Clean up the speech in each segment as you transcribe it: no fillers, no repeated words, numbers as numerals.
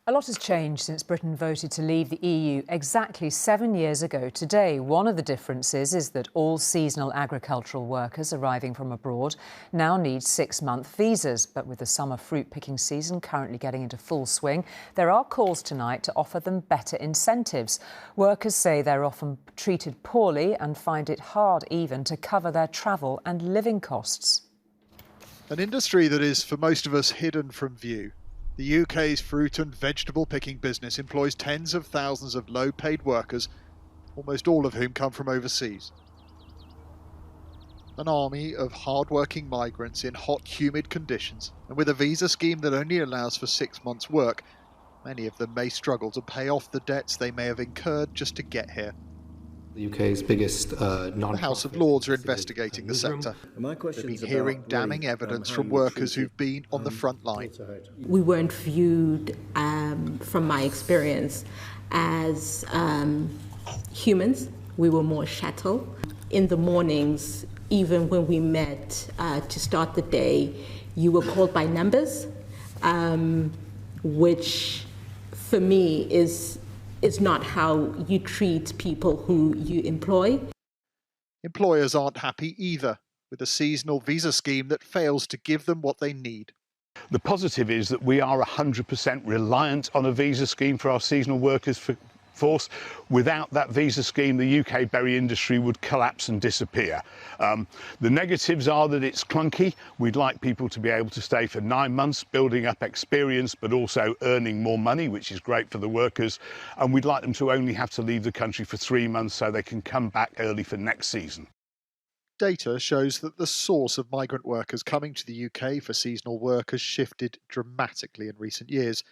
A lot has changed since Britain voted to leave the EU exactly 7 years ago today. One of the differences is that all seasonal agricultural workers arriving from abroad now need 6-month visas. But with the summer fruit picking season currently getting into full swing, there are calls tonight to offer them better incentives. Workers say they're often treated poorly and find it hard even to cover their travel and living costs. An industry that is, for most of us, hidden from view. The UK's fruit and vegetable picking business employs tens of thousands of low-paid workers, almost all of whom come from overseas. An army of hard-working migrants in hot, humid conditions, and with a visa scheme that only allows for 6 months' work, many of them may struggle to pay off the debts they may have incurred just to get here. The UK's biggest The House of Lords are investigating the sector. They've been hearing damning evidence from workers who've been on the front line. We weren't viewed, from my experience, as humans. We were more chattel. In the mornings, even when we met to start the day, you were called by numbers, which for me is not how you treat people who you employ. Employers aren't happy either with a seasonal visa scheme that fails to give them what they need. The positive is that we are 100% reliant on a visa scheme for our seasonal workers force. Without that visa scheme, the UK berry industry would collapse and disappear. The negatives are that it's clunky. We'd like people to be able to stay for 9 months, building up experience, but also earning more money, which is great for the workers. And we'd like them to only have to leave the country for 3 months so they can come back early for next season. Data shows that the source of migrant workers coming to the UK for seasonal work has shifted dramatically in recent years.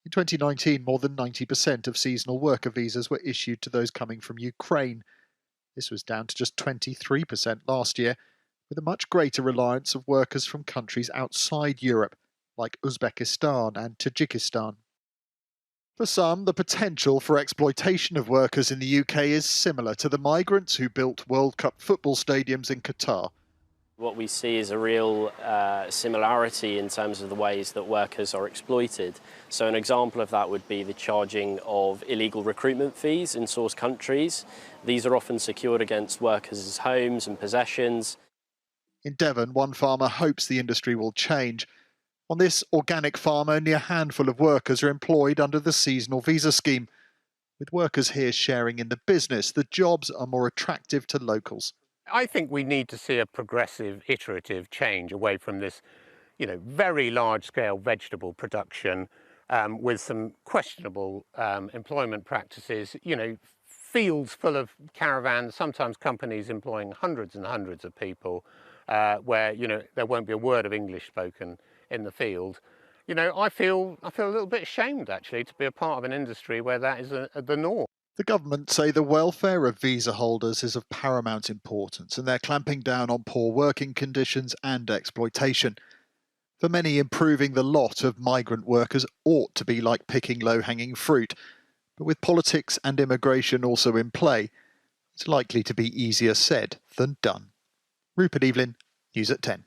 In 2019, more than 90% of seasonal worker visas were issued to those coming from Ukraine. This was down to just 23% last year, with a much greater reliance of workers from countries outside Europe, like Uzbekistan and Tajikistan. For some, the potential for exploitation of workers in the UK is similar to the migrants who built World Cup football stadiums in Qatar. What we see is a real similarity in terms of the ways that workers are exploited. So an example of that would be the charging of illegal recruitment fees in source countries. These are often secured against workers' homes and possessions. In Devon, one farmer hopes the industry will change. On this organic farm, only a handful of workers are employed under the seasonal visa scheme. With workers here sharing in the business, the jobs are more attractive to locals. I think we need to see a progressive, iterative change away from this, very large-scale vegetable production with some questionable employment practices. Fields full of caravans, sometimes companies employing hundreds and hundreds of people, where there won't be a word of English spoken in the field. I feel a little bit ashamed actually to be a part of an industry where that is the norm. The government say the welfare of visa holders is of paramount importance, and they're clamping down on poor working conditions and exploitation. For many, improving the lot of migrant workers ought to be like picking low-hanging fruit. But with politics and immigration also in play, it's likely to be easier said than done. Rupert Evelyn, News at 10.